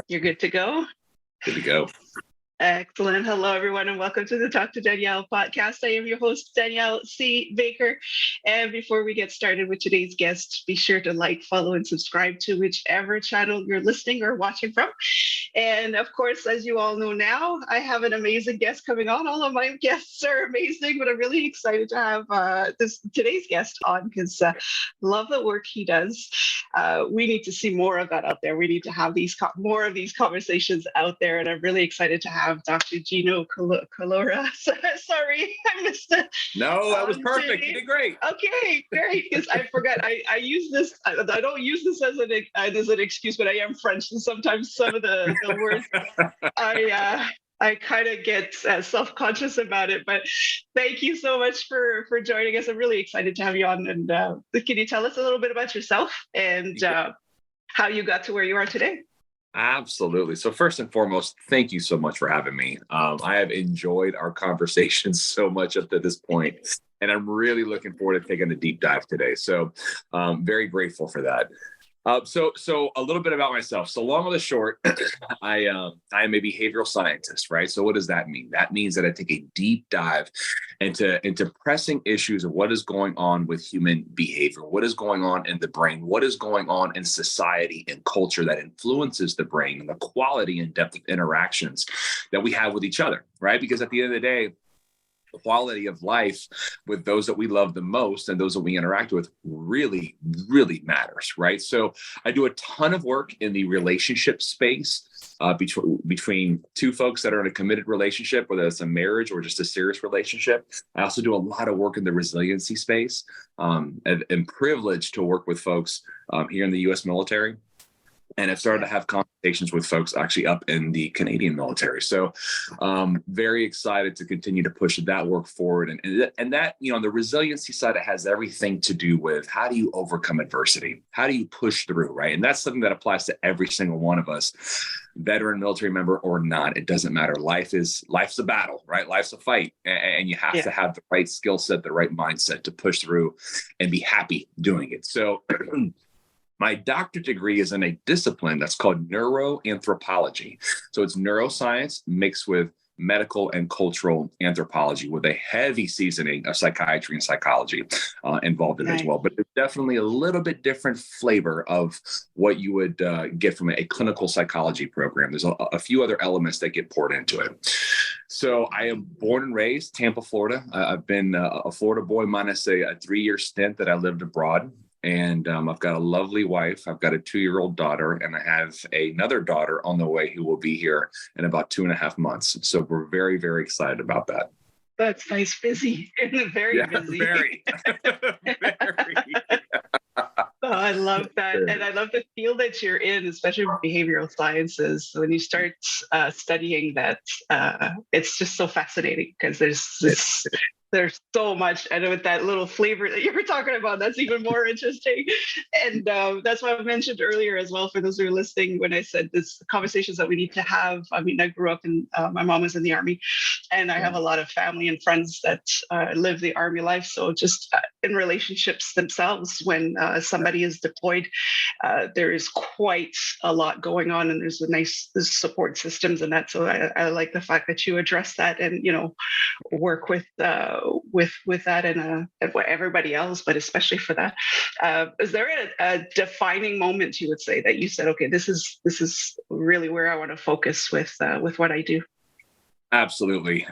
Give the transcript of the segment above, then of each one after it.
You're good to go? Good to go. Excellent. Hello, everyone, and welcome to the Talk to Danielle podcast. I am your host, Danielle C. Baker. And before we get started with today's guest, be sure to like, follow, and subscribe to whichever channel you're listening or watching from. And of course, as you all know now, I have an amazing guest coming on. All of my guests are amazing, but I'm really excited to have today's guest on because love the work he does. We need to see more of that out there. We need to have more of these conversations out there, and I'm really excited to have Dr. Gino Collura. Sorry, I missed it. No, that was perfect. You did great. Okay, great. Because I forgot. I use this. I don't use this as an excuse, but I am French, and sometimes some of the words I kind of get self-conscious about it. But thank you so much for joining us. I'm really excited to have you on. And can you tell us a little bit about yourself and how you got to where you are today? Absolutely. So first and foremost, thank you so much for having me. I have enjoyed our conversations so much up to this point, and I'm really looking forward to taking a deep dive today. So very grateful for that. So a little bit about myself. So long or the short, I am a behavioral scientist, right? So what does that mean? That means that I take a deep dive into pressing issues of what is going on with human behavior, what is going on in the brain, what is going on in society and culture that influences the brain and the quality and depth of interactions that we have with each other, right? Because at the end of the day, quality of life with those that we love the most and those that we interact with really, really matters, right? So I do a ton of work in the relationship space between two folks that are in a committed relationship, whether it's a marriage or just a serious relationship. I also do a lot of work in the resiliency space and privileged to work with folks here in the U.S. military. And I've started to have conversations with folks actually up in the Canadian military. So very excited to continue to push that work forward. And that, on the resiliency side, it has everything to do with how do you overcome adversity? How do you push through, right? And that's something that applies to every single one of us, veteran, military member or not. It doesn't matter. Life's a battle, right? Life's a fight. And you have to have the right skill set, the right mindset to push through and be happy doing it. So my doctorate degree is in a discipline that's called neuroanthropology. So it's neuroscience mixed with medical and cultural anthropology with a heavy seasoning of psychiatry and psychology involved in it as well. But it's definitely a little bit different flavor of what you would get from a clinical psychology program. There's a few other elements that get poured into it. So I am born and raised Tampa, Florida. I've been a Florida boy minus a 3-year stint that I lived abroad. And I've got a lovely wife. I've got a 2-year-old daughter, and I have another daughter on the way who will be here in about 2.5 months. So we're very, very excited about that. That's nice, busy, very busy. Very, very. Oh, I love that. And I love the field that you're in, especially with behavioral sciences. When you start studying that, it's just so fascinating because there's so much, and with that little flavor that you were talking about, that's even more interesting. And that's what I mentioned earlier as well, for those who are listening, when I said this conversations that we need to have. I mean, I grew up my mom was in the Army, and I have a lot of family and friends that live the Army life. So just in relationships themselves, when somebody is deployed, there is quite a lot going on, and there's nice support systems and that. So I like the fact that you address that and, work with that and everybody else, but especially for that. Is there a defining moment you would say that you said, okay, this is really where I want to focus with what I do? Absolutely.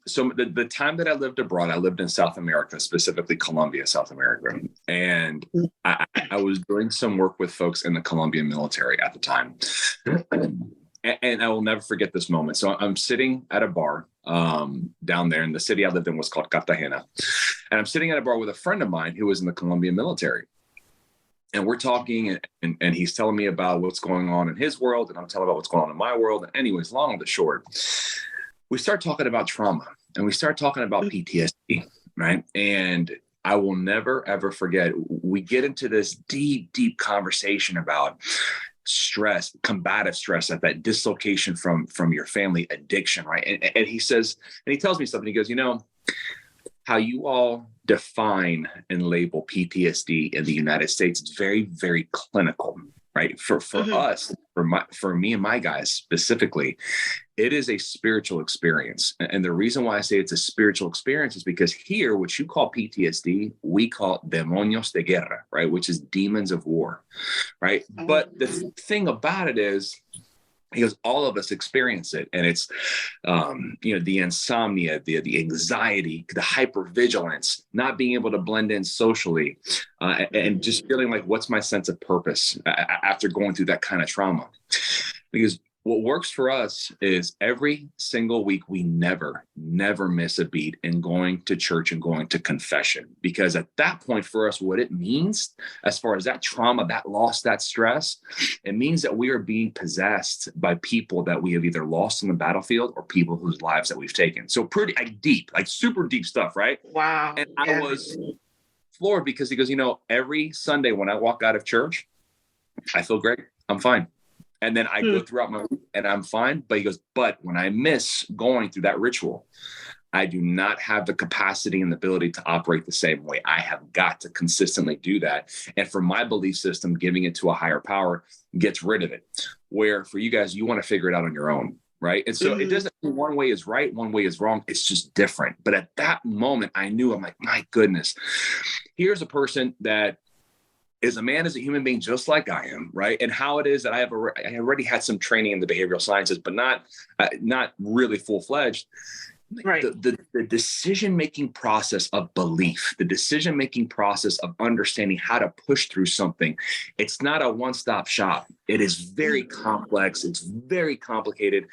So the time that I lived abroad, I lived in South America, specifically Colombia, South America. And I was doing some work with folks in the Colombian military at the time. And I will never forget this moment. So I'm sitting at a bar down there, and the city I lived in was called Cartagena. And I'm sitting at a bar with a friend of mine who was in the Colombian military. And we're talking, and he's telling me about what's going on in his world, and I'm telling about what's going on in my world. And anyways, long and the short, we start talking about trauma, and we start talking about PTSD, right? And I will never, ever forget, we get into this deep, deep conversation about stress, combative stress, that dislocation from your family, addiction, right? And he says, and he tells me something. He goes, how you all define and label PTSD in the United States, it's very, very clinical, right? For us, for me and my guys specifically, it is a spiritual experience. And the reason why I say it's a spiritual experience is because here, what you call PTSD, we call demonios de guerra, right? Which is demons of war, right? But the thing about it is, because all of us experience it, and it's the insomnia, the anxiety, the hypervigilance, not being able to blend in socially, and just feeling like, what's my sense of purpose after going through that kind of trauma? Because what works for us is every single week, we never miss a beat in going to church and going to confession. Because at that point for us, what it means as far as that trauma, that loss, that stress, it means that we are being possessed by people that we have either lost on the battlefield or people whose lives that we've taken. So pretty deep, like super deep stuff, right? Wow. And I was floored because he goes, every Sunday when I walk out of church, I feel great. I'm fine. And then I go throughout my week and I'm fine. But he goes, but when I miss going through that ritual, I do not have the capacity and the ability to operate the same way. I have got to consistently do that. And for my belief system, giving it to a higher power gets rid of it. Where for you guys, you want to figure it out on your own. Right. And so it doesn't mean one way is right, one way is wrong. It's just different. But at that moment, I knew, I'm like, my goodness, here's a person that is a man, is a human being just like I am, right? And how it is that I already had some training in the behavioral sciences, but not really full-fledged. Right. The decision-making process of belief, the decision-making process of understanding how to push through something, it's not a one-stop shop. It is very complex. It's very complicated.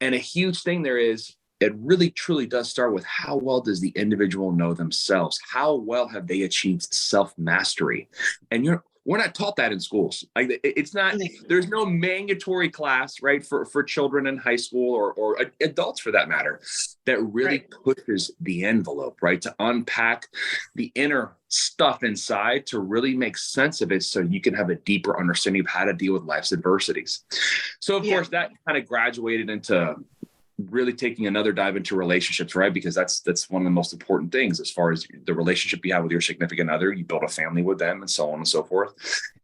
And a huge thing there is, it really truly does start with how well does the individual know themselves? How well have they achieved self-mastery? And we're not taught that in schools. Like it's not, there's no mandatory class, right, for children in high school or adults for that matter, that really pushes the envelope, right, to unpack the inner stuff inside to really make sense of it so you can have a deeper understanding of how to deal with life's adversities. So of course that kind of graduated into really taking another dive into relationships, right? Because that's one of the most important things as far as the relationship you have with your significant other. You build a family with them and so on and so forth.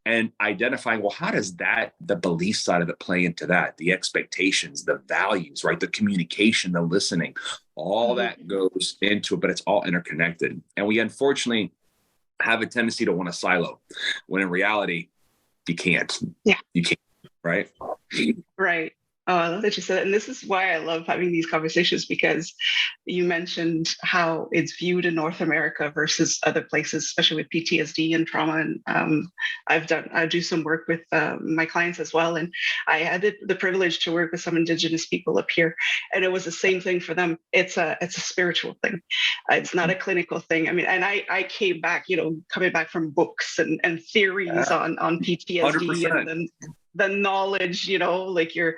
And identifying, well, how does the belief side of it play into that? The expectations, the values, right? The communication, the listening, all that goes into it, but it's all interconnected. And we unfortunately have a tendency to want to silo when in reality, you can't. Yeah. You can't, right? Right. Oh, I love that you said that. And this is why I love having these conversations, because you mentioned how it's viewed in North America versus other places, especially with PTSD and trauma. And I do some work with my clients as well. And I had the privilege to work with some Indigenous people up here. And it was the same thing for them. It's a spiritual thing. It's not a clinical thing. I mean, and I came back, coming back from books and theories on PTSD 100%. And then the knowledge, like you're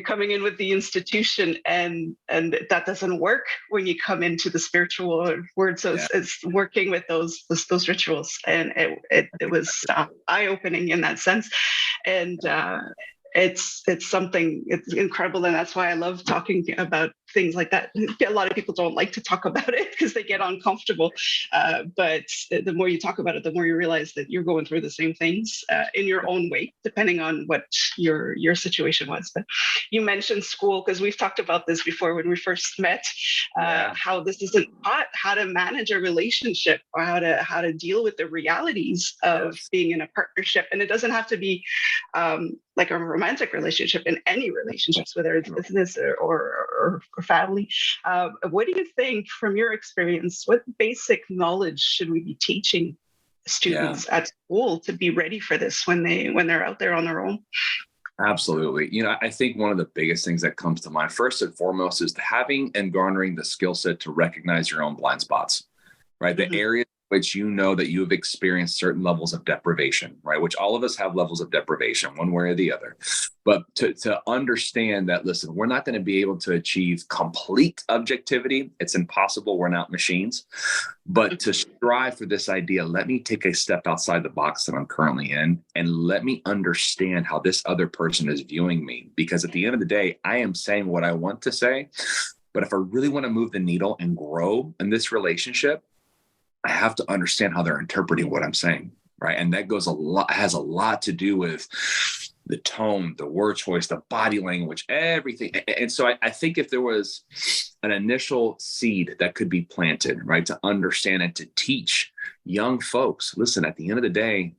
coming in with the institution and that doesn't work when you come into the spiritual word. So it's working with those rituals. And it was eye-opening in that sense. And it's something, it's incredible. And that's why I love talking about things like that. A lot of people don't like to talk about it because they get uncomfortable. But the more you talk about it, the more you realize that you're going through the same things in your own way, depending on what your situation was. But you mentioned school, because we've talked about this before when we first met, how this isn't taught how to manage a relationship or how to deal with the realities of being in a partnership. And it doesn't have to be like a romantic relationship, in any relationships, whether it's business or family. What do you think, from your experience, what basic knowledge should we be teaching students at school to be ready for this when they're out there on their own? Absolutely. I think one of the biggest things that comes to mind, first and foremost, is having and garnering the skill set to recognize your own blind spots, right? The areas which that you have experienced certain levels of deprivation, right? Which all of us have levels of deprivation, one way or the other. But to understand that, listen, we're not going to be able to achieve complete objectivity. It's impossible. We're not machines. But to strive for this idea, let me take a step outside the box that I'm currently in, and let me understand how this other person is viewing me. Because at the end of the day, I am saying what I want to say. But if I really want to move the needle and grow in this relationship, I have to understand how they're interpreting what I'm saying. right? And that has a lot to do with the tone, the word choice, the body language, everything. And so I think if there was an initial seed that could be planted, right, to understand and to teach young folks, listen, at the end of the day,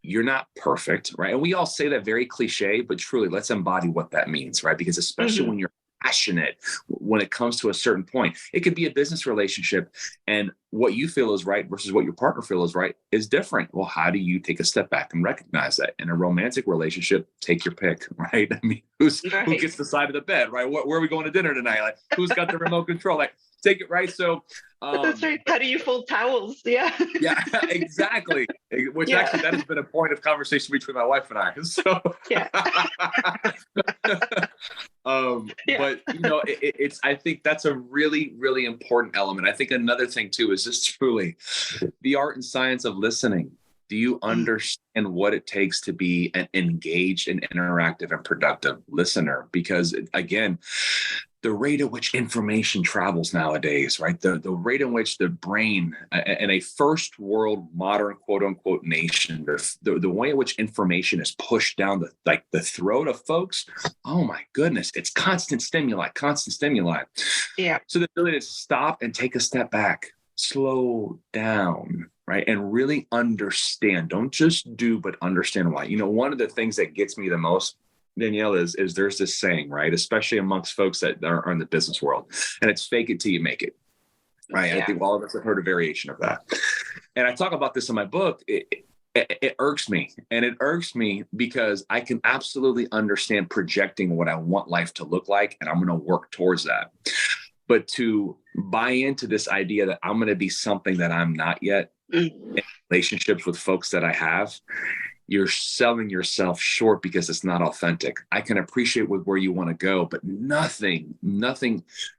you're not perfect, right? And we all say that very cliche, but truly, let's embody what that means, right? Because especially when you're passionate, when it comes to a certain point, it could be a business relationship, and what you feel is right versus what your partner feels is right is different. Well, how do you take a step back and recognize that? In a romantic relationship, take your pick, right? I mean, who gets the side of the bed, right? Where are we going to dinner tonight? Like, who's got the remote control? Like, take it, right? So that's right. How do you fold towels? Yeah. Yeah, exactly. Which actually, that has been a point of conversation between my wife and I. So, but it's. I think that's a really, really important element. I think another thing too is just truly the art and science of listening. Do you understand what it takes to be an engaged and interactive and productive listener? Because again, the rate at which information travels nowadays, right? The rate in which the brain in a first world modern quote unquote nation, the way in which information is pushed down the throat of folks, oh my goodness, it's constant stimuli. Yeah. So the ability to stop and take a step back, slow down, right? And really understand. Don't just do, but understand why. One of the things that gets me the most, Danielle, is there's this saying, right? Especially amongst folks that are in the business world, and it's fake it till you make it, right? I think all of us have heard a variation of that. And I talk about this in my book. It irks me. And it irks me because I can absolutely understand projecting what I want life to look like, and I'm going to work towards that. But to buy into this idea that I'm going to be something that I'm not yet in relationships with folks that I have, you're selling yourself short because it's not authentic. I can appreciate where you want to go, but nothing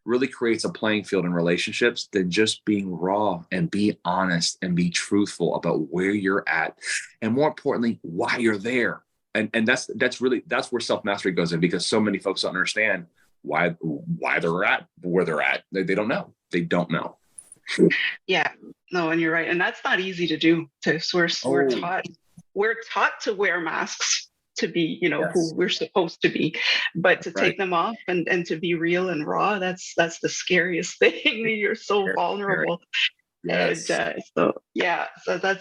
really creates a playing field in relationships than just being raw and be honest and be truthful about where you're at. And more importantly, why you're there. And that's where self-mastery goes in, because so many folks don't understand why they're at where they're at. They don't know. They don't know. Yeah, no, and you're right. And that's not easy to do. We're taught to wear masks to be, who we're supposed to be, but to take them off and to be real and raw, that's the scariest thing. You're so vulnerable. Yes. And so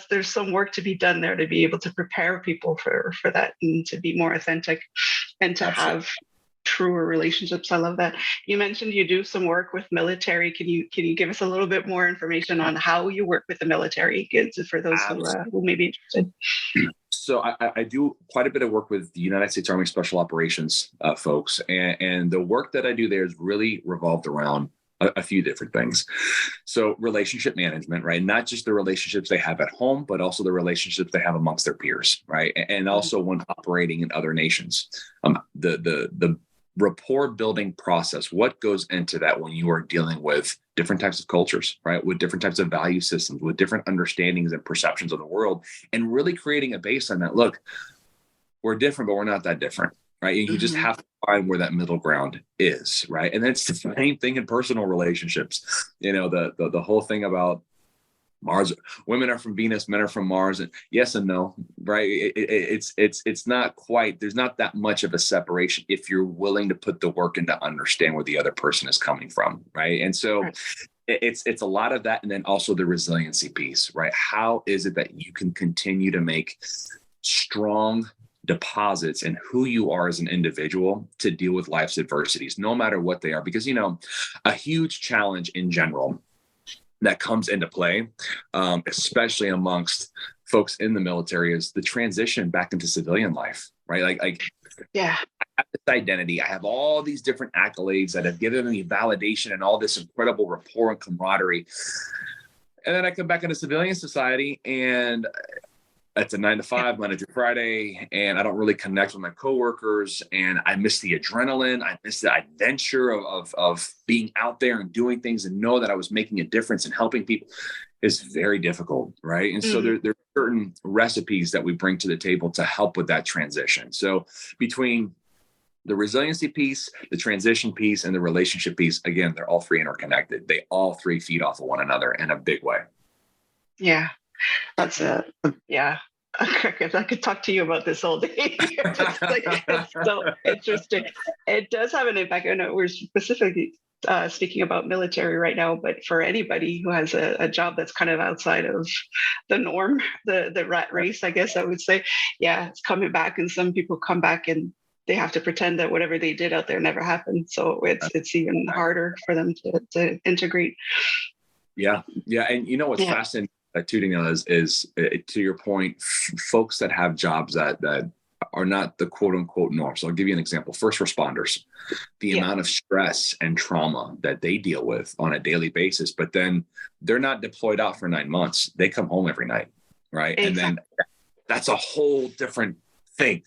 there's some work to be done there to be able to prepare people for that and to be more authentic and to have truer relationships. I love that. You mentioned you do some work with military. Can you give us a little bit more information on how you work with the military, for those who may be interested? So I do quite a bit of work with the United States Army Special Operations folks, and the work that I do there is really revolved around a few different things. So relationship management, right? Not just the relationships they have at home, but also the relationships they have amongst their peers, right? And also when operating in other nations, the rapport building process, what goes into that when you are dealing with different types of cultures, right? With different types of value systems, with different understandings and perceptions of the world, and really creating a baseline that, look, we're different, but we're not that different, right? And you just have to find where that middle ground is, right? And that's the same thing in personal relationships. The whole thing about Mars, women are from Venus, men are from Mars, and yes and no, right? It's not quite, there's not that much of a separation if you're willing to put the work in to understand where the other person is coming from, right? And so it's a lot of that, and then also the resiliency piece, right? How is it that you can continue to make strong deposits in who you are as an individual to deal with life's adversities, no matter what they are? Because, a huge challenge in general that comes into play, especially amongst folks in the military, is the transition back into civilian life, right? I have this identity. I have all these different accolades that have given me validation and all this incredible rapport and camaraderie. And then I come back into civilian society, and it's a 9-to-5, Monday through Friday, and I don't really connect with my coworkers, and I miss the adrenaline. I miss the adventure of being out there and doing things, and know that I was making a difference and helping people is very difficult, right? And so there are certain recipes that we bring to the table to help with that transition. So between the resiliency piece, the transition piece, and the relationship piece, again, they're all three interconnected. They all three feed off of one another in a big way. Yeah. That's yeah. I could talk to you about this all day. Just like, it's so interesting. It does have an impact. I know we're specifically speaking about military right now, but for anybody who has a job that's kind of outside of the norm, the rat race, I guess I would say, yeah, it's coming back, and some people come back and they have to pretend that whatever they did out there never happened. So it's even harder for them to integrate. Yeah. And you know what's fascinating too, Danielle, is to your point, folks that have jobs that are not the quote unquote norm. So I'll give you an example. First responders, the amount of stress and trauma that they deal with on a daily basis, but then they're not deployed out for 9 months. They come home every night. Right. Exactly. And then that's a whole different thing.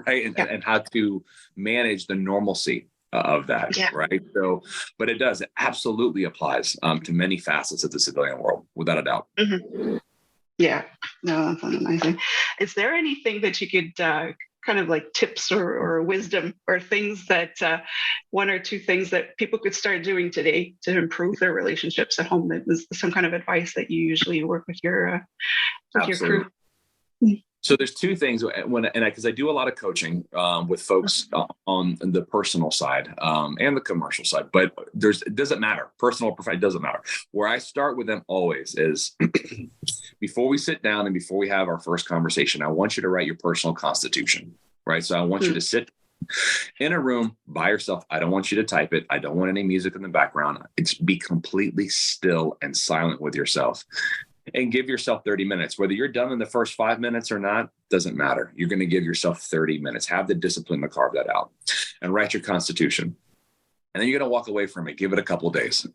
Right. And how to manage the normalcy of that. Yeah. Right. So, but it absolutely applies to many facets of the civilian world, without a doubt. Mm-hmm. Yeah, no, that's amazing. Is there anything that you could kind of like tips or wisdom or things that one or two things that people could start doing today to improve their relationships at home? That is some kind of advice that you usually work with your crew. So there's two things because I do a lot of coaching with folks on the personal side and the commercial side, but it doesn't matter. Personal or professional, it doesn't matter. Where I start with them always is before we sit down and before we have our first conversation, I want you to write your personal constitution, right? So I want you to sit in a room by yourself. I don't want you to type it. I don't want any music in the background. It's be completely still and silent with yourself. And give yourself 30 minutes. Whether you're done in the first 5 minutes or not, doesn't matter. You're going to give yourself 30 minutes. Have the discipline to carve that out and write your constitution. And then you're going to walk away from it. Give it a couple of days.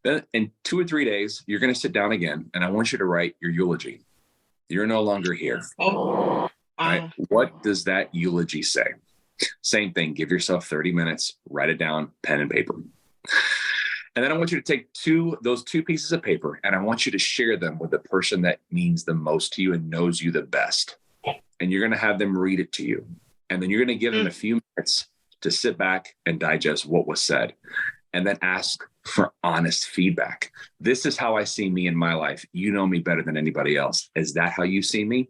Then in 2 or 3 days, you're going to sit down again. And I want you to write your eulogy. You're no longer here. Right? What does that eulogy say? Same thing. Give yourself 30 minutes. Write it down, pen and paper. And then I want you to take those two pieces of paper, and I want you to share them with the person that means the most to you and knows you the best. And you're going to have them read it to you. And then you're going to give them a few minutes to sit back and digest what was said, and then ask for honest feedback. This is how I see me in my life. You know me better than anybody else. Is that how you see me?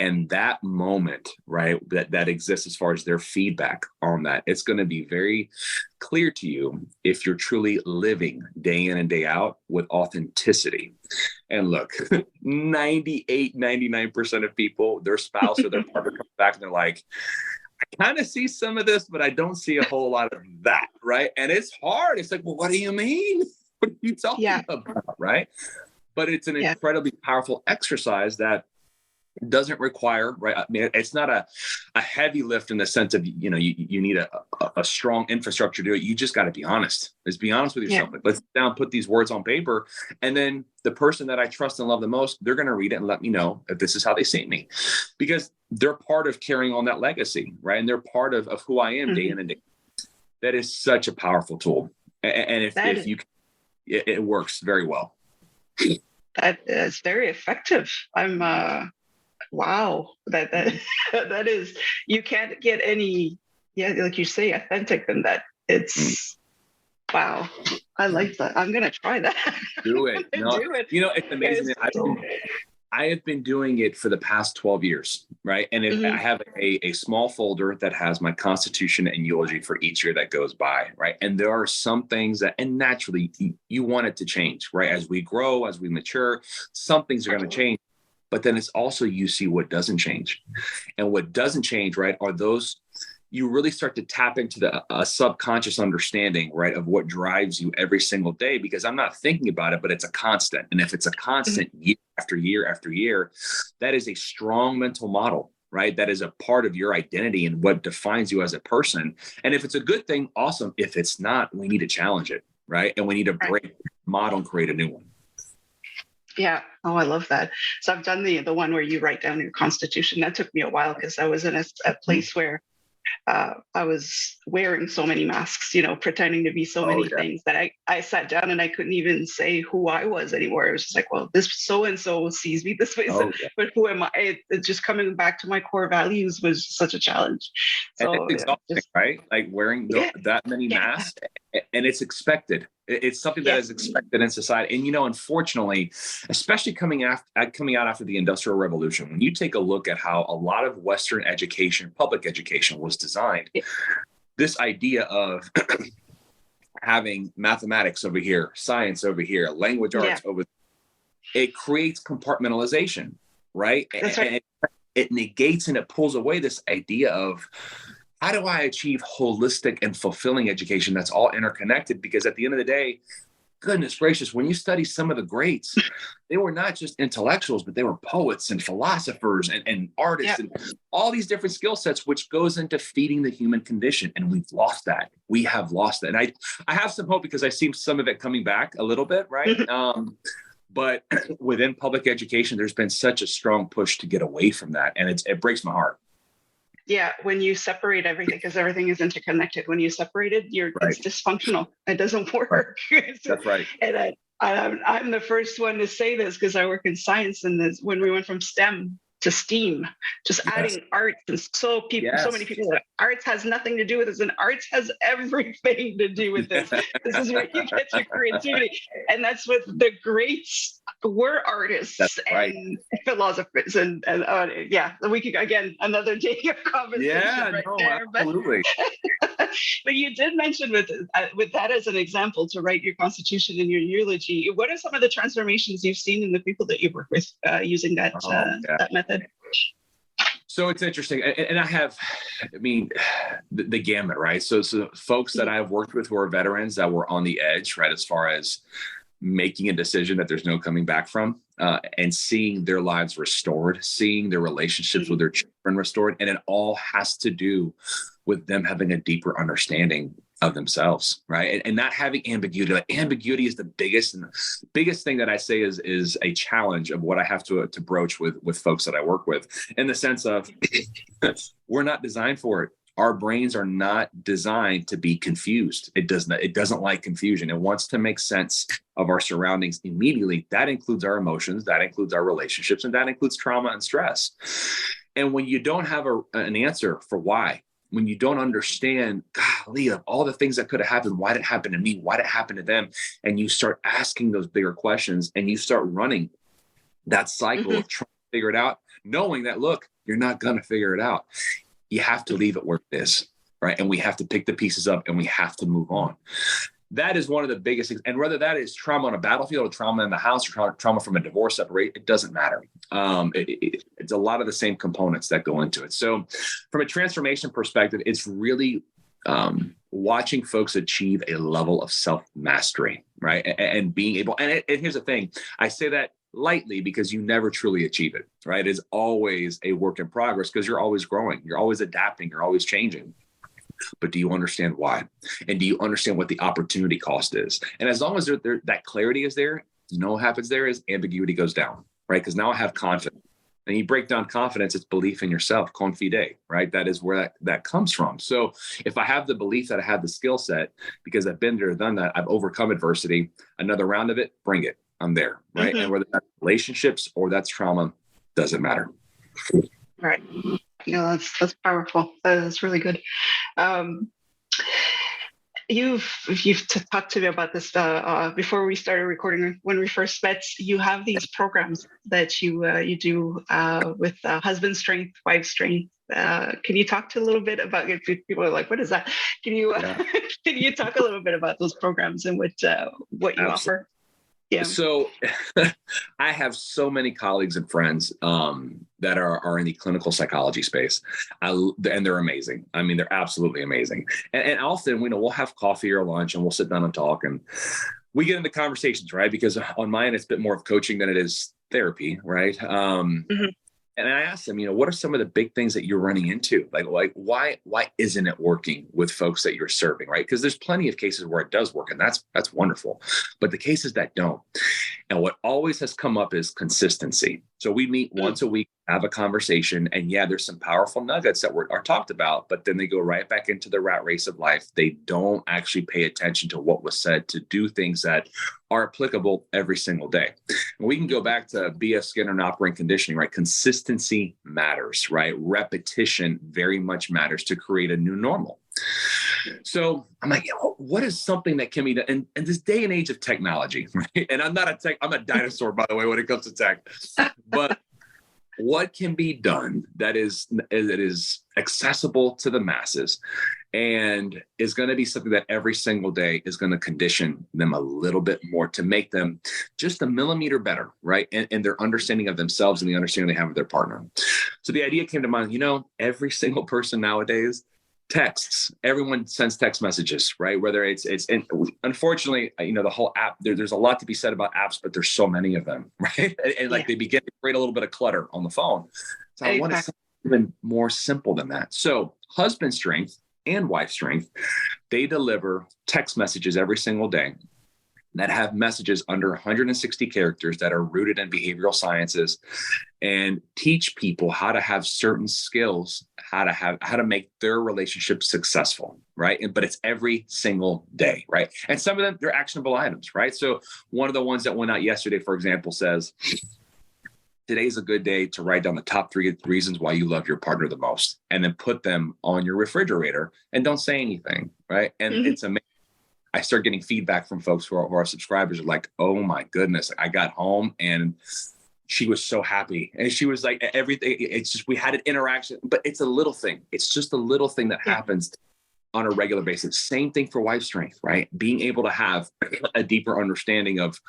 And that moment, right, that exists as far as their feedback on that, it's going to be very clear to you if you're truly living day in and day out with authenticity. And look, 98, 99% of people, their spouse or their partner comes back and they're like, I kind of see some of this, but I don't see a whole lot of that, right? And it's hard. It's like, well, what do you mean? What are you talking about, right? But it's an incredibly powerful exercise that doesn't require, right? I mean, it's not a heavy lift in the sense of, you need a strong infrastructure to do it. You just got to be honest. Just be honest with yourself. Like, let's sit down, put these words on paper. And then the person that I trust and love the most, they're going to read it and let me know if this is how they see me, because they're part of carrying on that legacy, right? And they're part of who I am day in and day. That is such a powerful tool. And if you, it works very well. That is very effective. Wow, that is, you can't get any, like you say, authentic than that. It's wow. I like that. I'm gonna try that. Do it. Do it. It's amazing. I have been doing it for the past 12 years, right? And I have a small folder that has my constitution and eulogy for each year that goes by, right? And there are some things that, and naturally, you want it to change, right? As we grow, as we mature, some things are going to change. But then it's also, you see what doesn't change. And what doesn't change, right, are those, you really start to tap into a subconscious understanding, right, of what drives you every single day, because I'm not thinking about it, but it's a constant. And if it's a constant year after year after year, that is a strong mental model, right? That is a part of your identity and what defines you as a person. And if it's a good thing, awesome. If it's not, we need to challenge it, right? And we need to break the model and create a new one. Yeah. Oh, I love that. So I've done the one where you write down your constitution. That took me a while because I was in a place where I was wearing so many masks, pretending to be so many things that I sat down and I couldn't even say who I was anymore. It was just like, well, this so-and-so sees me this way, but who am I? It's just coming back to my core values was such a challenge. So and it's exhausting, right? Like wearing that many masks, and it's expected, It's something that is expected in society. And, unfortunately, especially coming out after the Industrial Revolution, when you take a look at how a lot of Western education, public education was designed, this idea of having mathematics over here, science over here, language arts over there, it creates compartmentalization, right? That's right. And it negates and it pulls away this idea of, how do I achieve holistic and fulfilling education that's all interconnected? Because at the end of the day, goodness gracious, when you study some of the greats, they were not just intellectuals, but they were poets and philosophers and artists and all these different skill sets, which goes into feeding the human condition. And we've lost that. We have lost that. And I have some hope because I see some of it coming back a little bit, right? But within public education, there's been such a strong push to get away from that. And it breaks my heart. Yeah, when you separate everything, because everything is interconnected, when you separate it, it's dysfunctional. It doesn't work. That's right. And I'm the first one to say this because I work in science, and when we went from STEM to STEAM, just adding arts, and so many people that arts has nothing to do with this, and arts has everything to do with this. This is where you get your creativity, and that's what the greats were, artists and philosophers, and we could, again, another day of conversation absolutely. But you did mention with that as an example to write your constitution and your eulogy. What are some of the transformations you've seen in the people that you work with using that method? So it's interesting. And the gamut, right? So folks that I've worked with who are veterans that were on the edge, right, as far as making a decision that there's no coming back from, and seeing their lives restored, seeing their relationships with their children restored. And it all has to do with them having a deeper understanding of themselves, right? And not having ambiguity. Like, ambiguity is the biggest thing that I say is a challenge of what I have to broach with folks that I work with, in the sense of we're not designed for it. Our brains are not designed to be confused. It doesn't like confusion. It wants to make sense of our surroundings immediately. That includes our emotions, that includes our relationships, and that includes trauma and stress. And when you don't have an answer for why, when you don't understand, golly, of all the things that could have happened, why did it happen to me? Why did it happen to them? And you start asking those bigger questions, and you start running that cycle of trying to figure it out, knowing that, look, you're not going to figure it out. You have to leave it where it is, right? And we have to pick the pieces up, and we have to move on. That is one of the biggest things. And whether that is trauma on a battlefield or trauma in the house or trauma from a divorce, separation, it doesn't matter. It's a lot of the same components that go into it. So from a transformation perspective, it's really watching folks achieve a level of self-mastery, right? And being able, and here's the thing, I say that lightly because you never truly achieve it, right? It's always a work in progress because you're always growing, you're always adapting, you're always changing. But do you understand why? And do you understand what the opportunity cost is? And as long as that clarity is there, what happens there is ambiguity goes down, right? Because now I have confidence. And you break down confidence, it's belief in yourself, confide, right? That is where that comes from. So if I have the belief that I have the skill set, because I've been there, done that, I've overcome adversity, another round of it, bring it. I'm there, right? And whether that's relationships or that's trauma, doesn't matter. Right. Yeah, that's powerful. That's really good. You've talked to me about this before we started recording. When we first met, you have these programs that you do with husband strength, wife strength. Can you talk to a little bit about it? People are like, "What is that?" Can you can you talk a little bit about those programs and what you offer? Yeah. So I have so many colleagues and friends that are in the clinical psychology space, and they're amazing. I mean, they're absolutely amazing. And often, we'll have coffee or lunch, and we'll sit down and talk, and we get into conversations, right? Because on my end, it's a bit more of coaching than it is therapy, right? And I asked them, what are some of the big things that you're running into? Like why isn't it working with folks that you're serving, right? Because there's plenty of cases where it does work, and that's wonderful. But the cases that don't, and what always has come up is consistency. So we meet once a week, have a conversation, and there's some powerful nuggets that are talked about, but then they go right back into the rat race of life. They don't actually pay attention to what was said to do things that are applicable every single day. And we can go back to B.F. Skinner and operant conditioning, right? Consistency matters, right? Repetition very much matters to create a new normal. So I'm like, what is something that can be done in this day and age of technology, right? And I'm a dinosaur, by the way, when it comes to tech. But what can be done that is accessible to the masses and is going to be something that every single day is going to condition them a little bit more to make them just a millimeter better, right? And their understanding of themselves and the understanding they have of their partner. So the idea came to mind, every single person nowadays texts. Everyone sends text messages, right? Whether it's and unfortunately, the whole app, there's a lot to be said about apps, but there's so many of them, right? And like they begin to create a little bit of clutter on the phone. So I want to something even more simple than that. So husband strength and wife strength, they deliver text messages every single day that have messages under 160 characters that are rooted in behavioral sciences and teach people how to have certain skills, how to make their relationship successful, right? But it's every single day, right? And some of them, they're actionable items, right? So one of the ones that went out yesterday, for example, says, today's a good day to write down the top 3 reasons why you love your partner the most, and then put them on your refrigerator and don't say anything, right? And it's amazing. I start getting feedback from folks who are subscribers are like, oh my goodness, I got home and she was so happy. And she was like, everything, it's just, we had an interaction, but it's a little thing. It's just a little thing that happens on a regular basis. Same thing for wife strength, right? Being able to have a deeper understanding of,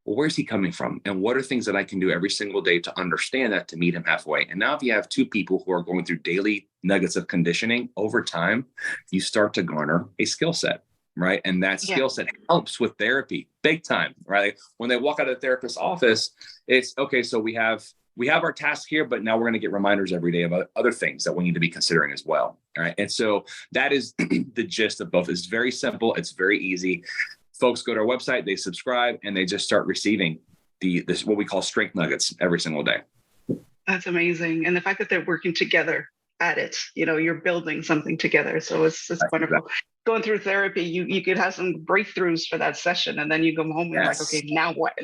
well, where's he coming from? And what are things that I can do every single day to understand that, to meet him halfway? And now if you have 2 people who are going through daily nuggets of conditioning, over time, you start to garner a skill set. Right. And that skill set helps with therapy big time. Right. When they walk out of the therapist's office, it's okay. So we have our task here, but now we're going to get reminders every day about other things that we need to be considering as well. All right. And so that is the gist of both. It's very simple. It's very easy. Folks go to our website, they subscribe, and they just start receiving this what we call strength nuggets every single day. That's amazing. And the fact that they're working together at it, you're building something together. So it's wonderful. Exactly. Going through therapy, you could have some breakthroughs for that session, and then you go home and you're like, okay, now what?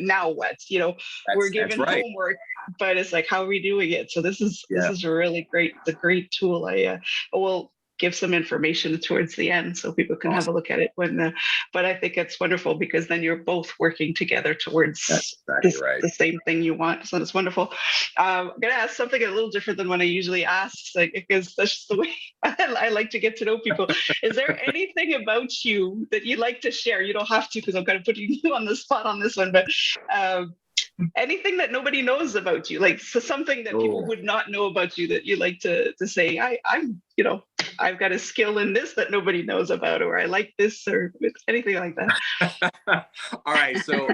We're given homework, but it's like, how are we doing it? So this is really great. It's a great tool. I will give some information towards the end so people can have a look at it but I think it's wonderful because then you're both working together towards the same thing you want. So it's wonderful. I'm going to ask something a little different than what I usually ask, because that's just the way I like to get to know people. Is there anything about you that you'd like to share? You don't have to, because I'm kind of putting you on the spot on this one, but anything that nobody knows about you, like something that people would not know about you that you like to say, I'm I've got a skill in this that nobody knows about, or I like this, or anything like that. All right. So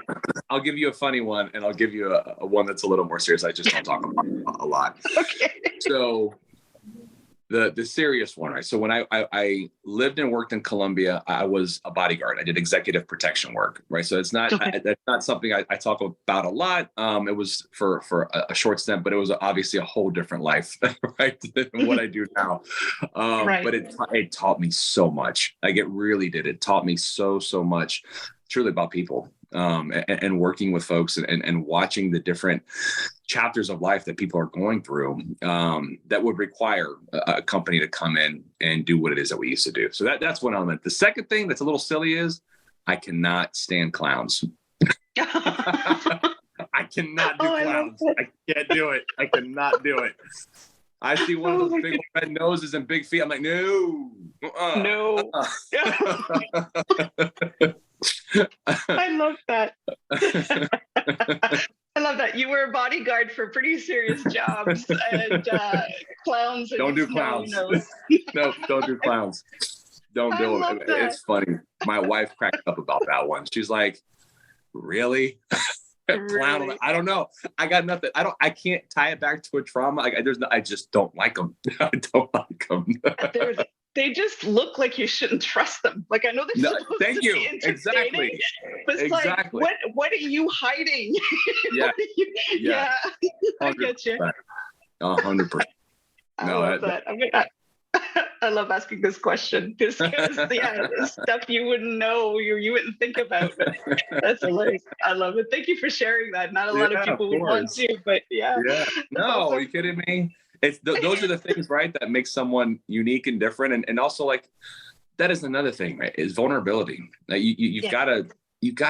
I'll give you a funny one, and I'll give you a one that's a little more serious. I just don't talk about a lot. Okay. So the serious one, right? So when I lived and worked in Colombia, I was a bodyguard. I did executive protection work, right? So it's not that's not something I talk about a lot. It was for a short stint, but it was obviously a whole different life, right, than what I do now. But it taught me so much. Like, it really did. It taught me so much, truly, about people, and working with folks and watching the different chapters of life that people are going through, that would require a company to come in and do what it is that we used to do. So that's one element. The second thing that's a little silly is I cannot stand clowns. I cannot do clowns. I can't do it. I cannot do it. I see one of those big red noses and big feet. I'm like, no. No. I love that. I love that. You were a bodyguard for pretty serious jobs, and clowns. Don't do clowns. No, don't do clowns. Don't do it. It's funny. My wife cracked up about that one. She's like, really? Clown? Really? I don't know. I got nothing. I can't tie it back to a trauma. I just don't like them. I don't like them. They just look like you shouldn't trust them. Like, I know they're supposed to be entertaining, exactly. But it's like, what are you hiding? Yeah. I get you. 100%. I love that. I love asking this question because stuff you wouldn't know, you wouldn't think about. That's hilarious. I love it. Thank you for sharing that. Not a lot of people would want to, but No, awesome. Are you kidding me? Those are the things, right, that make someone unique and different. And also, like, that is another thing, right? Is vulnerability. You've got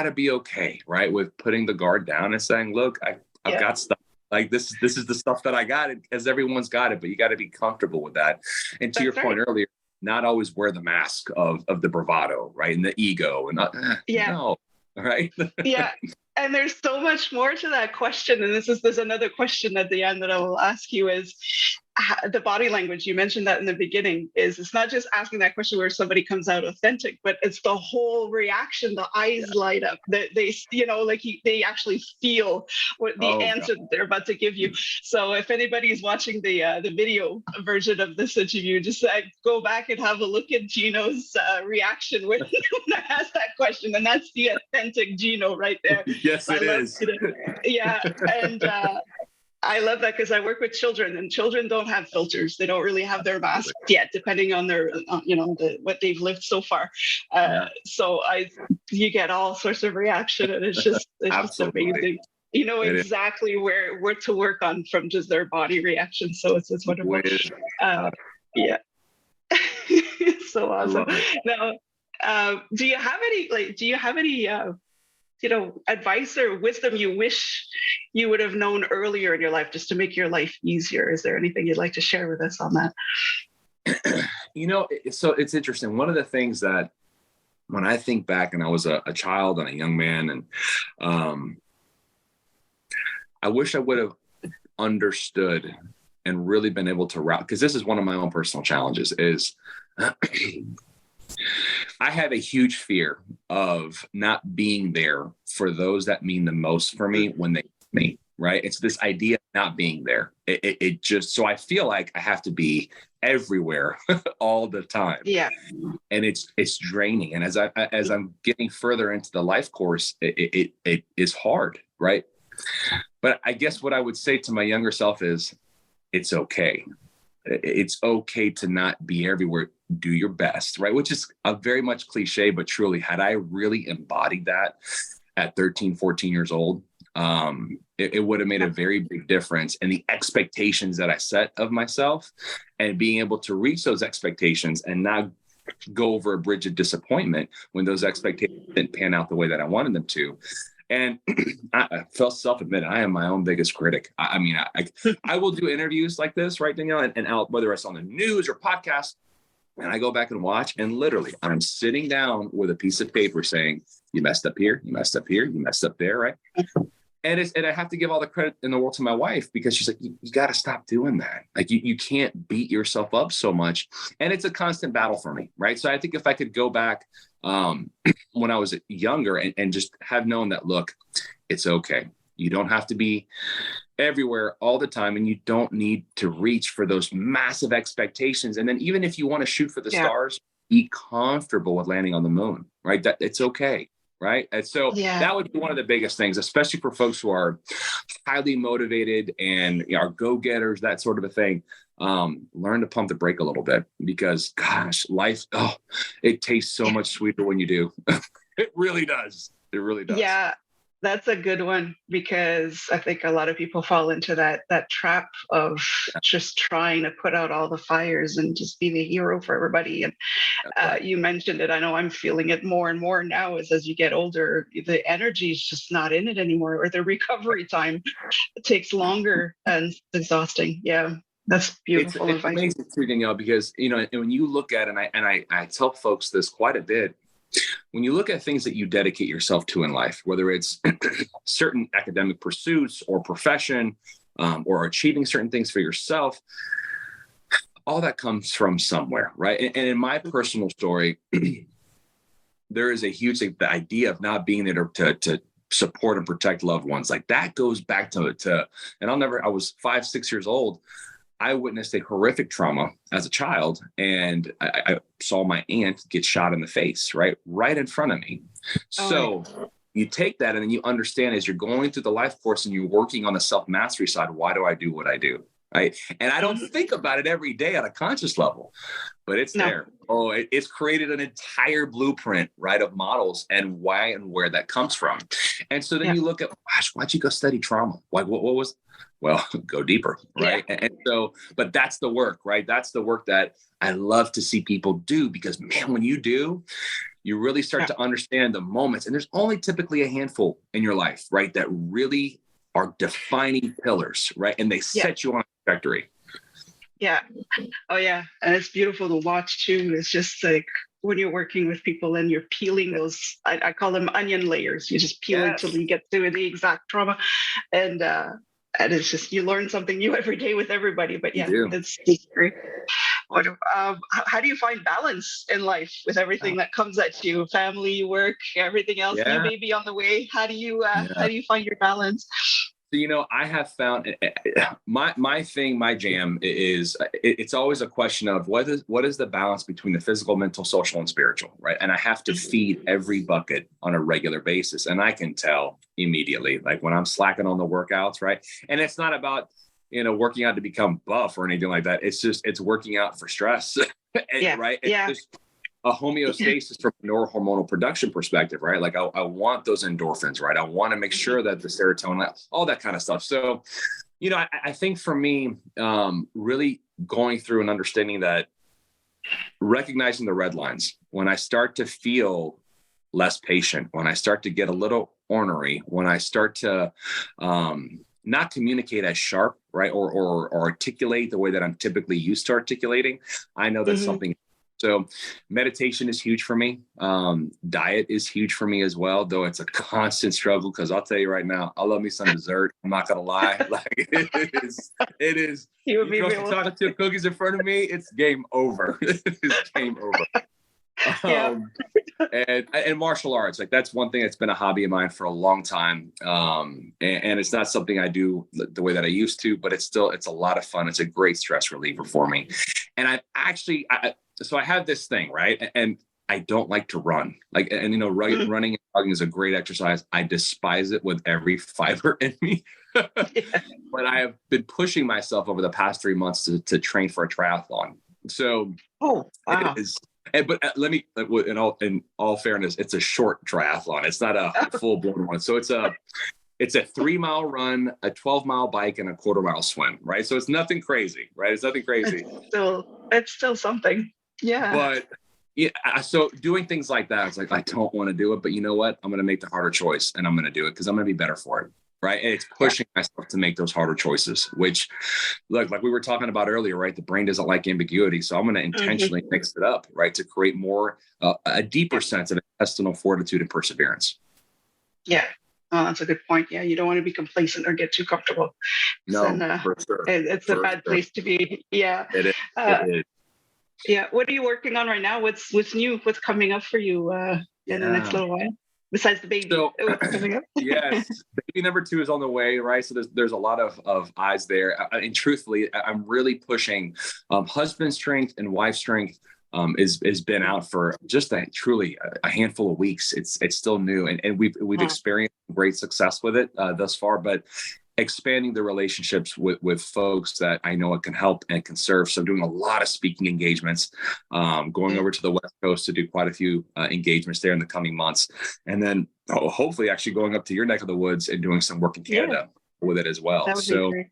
to be okay, right, with putting the guard down and saying, look, I've got stuff. Like this is the stuff that I got, because everyone's got it, but you got to be comfortable with that. And to your point earlier, not always wear the mask of the bravado, right, and the ego, and no, right? Yeah. And there's so much more to that question. And there's another question at the end that I will ask you is the body language. You mentioned that in the beginning. It's not just asking that question where somebody comes out authentic, but it's the whole reaction. The eyes light up. They they actually feel what the answer that they're about to give you. So if anybody's watching the video version of this interview, just go back and have a look at Gino's reaction when I asked that question, and that's the authentic Gino right there. Yes, it is. Yeah, and I love that because I work with children, and children don't have filters. They don't really have their masks yet, depending on their, what they've lived so far. So you get all sorts of reaction, and it's just amazing. You know exactly where to work on from just their body reaction. So it's wonderful. Yeah, so awesome. Now, do you have any advice or wisdom you wish you would have known earlier in your life, just to make your life easier? Is there anything you'd like to share with us on that? So it's interesting. One of the things that when I think back, and I was a child and a young man, and I wish I would have understood and really been able to route, because this is one of my own personal challenges, is I have a huge fear of not being there for those that mean the most for me when they need me, right? It's this idea of not being there. It just, so I feel like I have to be everywhere all the time. Yeah. And it's draining. And as I'm getting further into the life course, it is hard, right? But I guess what I would say to my younger self is, it's okay. It's okay to not be everywhere. Do your best, right? Which is a very much cliche, but truly, had I really embodied that at 13, 14 years old, it would have made a very big difference in the expectations that I set of myself, and being able to reach those expectations and not go over a bridge of disappointment when those expectations didn't pan out the way that I wanted them to. And I felt self-admitted, I am my own biggest critic. I mean, I will do interviews like this, right, Danielle, and out, whether it's on the news or podcast, and I go back and watch, and literally I'm sitting down with a piece of paper saying, you messed up here, you messed up here, you messed up there, right? And I have to give all the credit in the world to my wife, because she's like, you got to stop doing that. Like you can't beat yourself up so much. And it's a constant battle for me, right? So I think if I could go back when I was younger and just have known that, look, it's okay. You don't have to be everywhere all the time, and you don't need to reach for those massive expectations. And then even if you want to shoot for the stars, be comfortable with landing on the moon, right? That it's okay. Right. And so that would be one of the biggest things, especially for folks who are highly motivated and are go-getters, that sort of a thing. Learn to pump the brake a little bit, because gosh, life, it tastes so much sweeter when you do. It really does. It really does. Yeah. That's a good one, because I think a lot of people fall into that trap of just trying to put out all the fires and just be the hero for everybody. And you mentioned it. I know I'm feeling it more and more now as you get older, the energy is just not in it anymore, or the recovery time takes longer and it's exhausting. Yeah. That's beautiful advice. It's amazing too, Danielle, because, when you look at, and I tell folks this quite a bit, when you look at things that you dedicate yourself to in life, whether it's certain academic pursuits or profession, or achieving certain things for yourself, all that comes from somewhere, right? And in my personal story, there is a huge the idea of not being there to support and protect loved ones. Like that goes back to and I was 5, 6 years old. I witnessed a horrific trauma as a child, and I saw my aunt get shot in the face, right in front of me. So you take that, and then you understand as you're going through the life course and you're working on the self-mastery side, why do I do what I do? right? And I don't Mhm. think about it every day on a conscious level, but it's No. there. Oh, it's created an entire blueprint, right, of models and why and where that comes from. And so then Yeah. you look at, gosh, why'd you go study trauma? Like, what was, well, go deeper, Yeah. right? And so, but that's the work, right? That's the work that I love to see people do, because man, when you do, you really start Yeah. to understand the moments. And there's only typically a handful in your life, right, that really are defining pillars, right? And they Yeah. set you on a trajectory. Yeah. Oh yeah. And it's beautiful to watch too. It's just like when you're working with people and you're peeling those, I call them onion layers. You just peel it till Yes, you get to the exact trauma. And it's just, you learn something new every day with everybody. But you yeah, do. it's great. How do you find balance in life with everything that comes at you? Family, work, everything else, new Yeah. baby on the way. How Yeah. do you find your balance? So, I have found my jam is it's always a question of what is the balance between the physical, mental, social, and spiritual, right? And I have to feed every bucket on a regular basis, and I can tell immediately, like when I'm slacking on the workouts, right? And it's not about working out to become buff or anything like that. It's working out for stress, Yeah. right? It's Yeah. just a homeostasis from a neurohormonal production perspective, right? Like I want those endorphins, right? I want to make sure that the serotonin, all that kind of stuff. So, I think for me, really going through and understanding that, recognizing the red lines, when I start to feel less patient, when I start to get a little ornery, when I start to not communicate as sharp, right, or articulate the way that I'm typically used to articulating, I know that's Mhm. something. So meditation is huge for me. Diet is huge for me as well, though it's a constant struggle, because I'll tell you right now, I love me some dessert. I'm not gonna lie. Like it is. You would You be throw some real. chocolate cookies in front of me, it's game over. It's game over. Yeah. Um, and martial arts, like that's one thing that's been a hobby of mine for a long time. And it's not something I do the way that I used to, but it's a lot of fun. It's a great stress reliever for me. And so I have this thing, right? And I don't like to run. Mhm. Running and jogging is a great exercise. I despise it with every fiber in me. Yeah. But I have been pushing myself over the past 3 months to train for a triathlon. So Oh, it wow. is. But let me, in all fairness, it's a short triathlon. It's not a full blown one. So it's a 3 mile run, a 12-mile bike, and a quarter-mile swim, right? So it's nothing crazy, right? It's nothing crazy. It's still something. Yeah. But yeah, so doing things like that, it's like, I don't want to do it, but you know what? I'm going to make the harder choice, and I'm going to do it because I'm going to be better for it. Right. And it's Yeah. pushing myself to make those harder choices, which, look, like we were talking about earlier, right? The brain doesn't like ambiguity. So I'm going to Mhm. intentionally mix it up, right? To create more, a deeper Yeah. sense of intestinal fortitude and perseverance. Yeah. Oh, that's a good point. Yeah, you don't want to be complacent or get too comfortable. 'Cause then No, for sure. it's a For bad sure. place to be. Yeah. It is. It Uh, is. yeah. What are you working on right now? What's new? What's coming up for you in the next Yeah. little while? Besides the baby, So what's coming up? yes, baby number 2 is on the way, right? So there's a lot of eyes there, and truthfully, I'm really pushing husband strength and wife strength. Is been out for just truly a handful of weeks. It's still new, and we've Oh, experienced great success with it thus far, but expanding the relationships with folks that I know it can help and can serve. So doing a lot of speaking engagements, going mm, over to the West Coast to do quite a few engagements there in the coming months. And then hopefully actually going up to your neck of the woods and doing some work in yeah, Canada with it as well. that would be So great.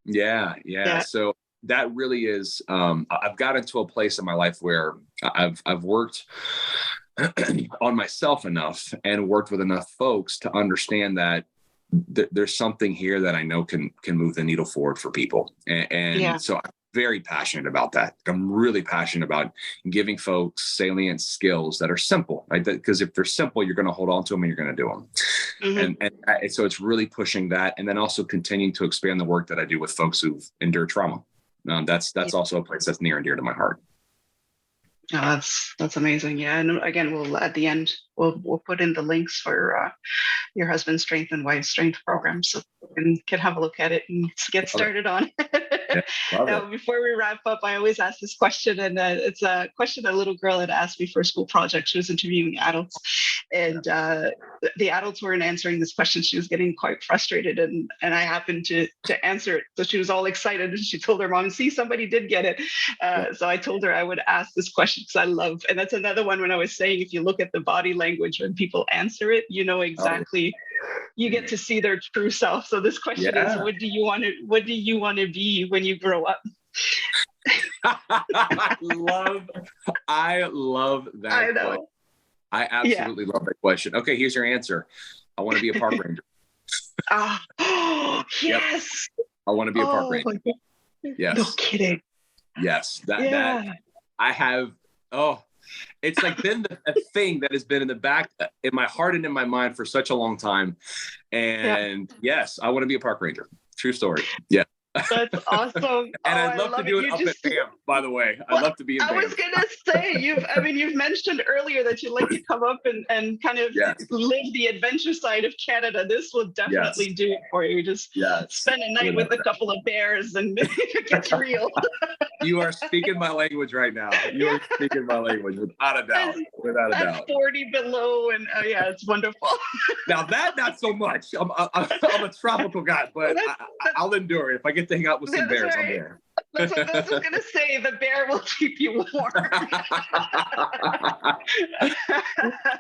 yeah. Yeah. So that really is, I've gotten to a place in my life where I've worked on myself enough and worked with enough folks to understand that there's something here that I know can move the needle forward for people. Yeah. And so I'm very passionate about that. I'm really passionate about giving folks salient skills that are simple, right? Because if they're simple, you're going to hold on to them and you're going to do them. Hmm. So it's really pushing that, and then also continuing to expand the work that I do with folks who've endured trauma. That's also a place that's near and dear to my heart. Oh, that's amazing. Yeah, and again, we'll at the end we'll put in the links for your husband's strength and wife's strength program, so you can have a look at it and get Okay. started on. Love Now, it. before we wrap up, I always ask this question, and it's a question a little girl had asked me for a school project. She was interviewing adults, and the adults weren't answering this question. She was getting quite frustrated, and I happened to answer it. So she was all excited, and she told her mom, "See, somebody did get it." So I told her I would ask this question because I love, and that's another one when I was saying, if you look at the body language when people answer it, you know exactly. You get to see their true self. So this question is, Yeah. what do you want to be when you grow up? I love that I know. question. I absolutely love that question. Okay, here's your answer. I want to be a park ranger. Oh, yes. Yep. I want to be a park ranger. Yes. No kidding. Yes. That I have. Oh, it's like been a thing that has been in the back in my heart and in my mind for such a long time. And yes, I want to be a park ranger. True story. Yeah. That's awesome. And I'd love to do it up at BAM, by the way. I'd love to be in BAM. I was gonna say, you've mentioned earlier that you like to come up and kind of live the adventure side of Canada. This will definitely do it for you. Just spend a night with a couple of bears and it gets real. You are speaking my language right now. You are speaking my language without a doubt. Without a doubt. 40 below, and it's wonderful. Now that not so much. I'm a tropical guy, but I'll endure it. If I get to hang out with some bears, I'm there. That's what I was going to say. The bear will keep you warm.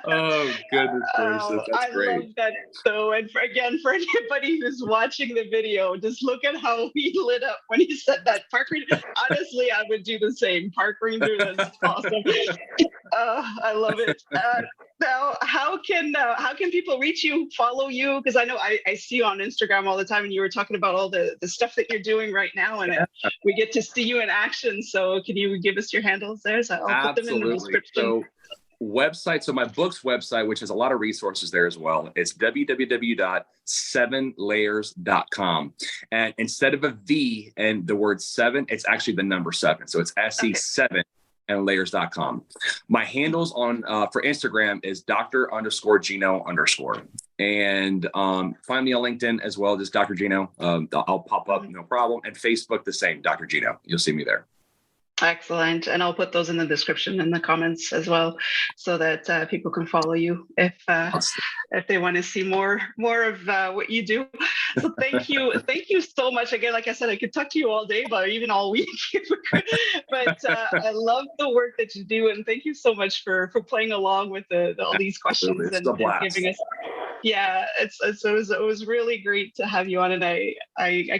Oh, goodness gracious. That's great. I love that. So, and for anybody who's watching the video, just look at how he lit up when he said that. Park ranger. Honestly, I would do the same. Park ranger, that's awesome. I love it. Now, how can people reach you, follow you? Because I know I see you on Instagram all the time, and you were talking about all the stuff that you're doing right now, and we get to see you in action. So can you give us your handles there? So I'll put them in the description. So website, so my book's website, which has a lot of resources there as well, it's www.7layers.com. And instead of a V and the word 7, it's actually the number 7. So it's SE7. And layers.com. My handles on for Instagram is Dr._Gino_. And find me on LinkedIn as well, just Dr. Gino. I'll pop up, no problem. And Facebook, the same, Dr. Gino. You'll see me there. Excellent. And I'll put those in the description in the comments as well, so that people can follow you if they want to see more of what you do. So thank you so much again. Like I said, I could talk to you all day, but even all week. But I love the work that you do, and thank you so much for playing along with all these questions and giving us. Yeah, it was really great to have you on, and I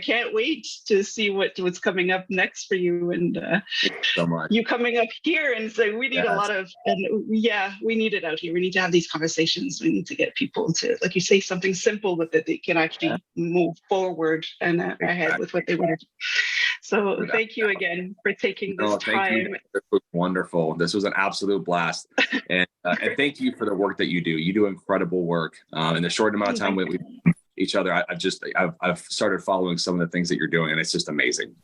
can't wait to see what's coming up next for you, and so much. You coming up here and say we need a lot of, and we need it out here. We need to have these conversations. We need to get people to, like you say, something simple with it. They can actually move forward and ahead with what they want to do. So thank you again for taking this time. This was wonderful. This was an absolute blast. And thank you for the work that you do. You do incredible work. In the short amount of time we each other, I've started following some of the things that you're doing, and it's just amazing.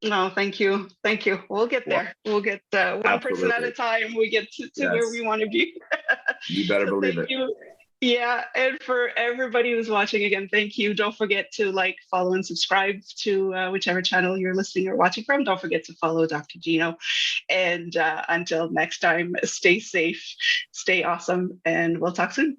No, thank you. We'll get there. We'll get one person at a time. We get to where we want to be. You better believe it. You. Yeah, and for everybody who's watching, again, thank you. Don't forget to follow, and subscribe to whichever channel you're listening or watching from. Don't forget to follow Dr. Gino. And until next time, stay safe, stay awesome, and we'll talk soon.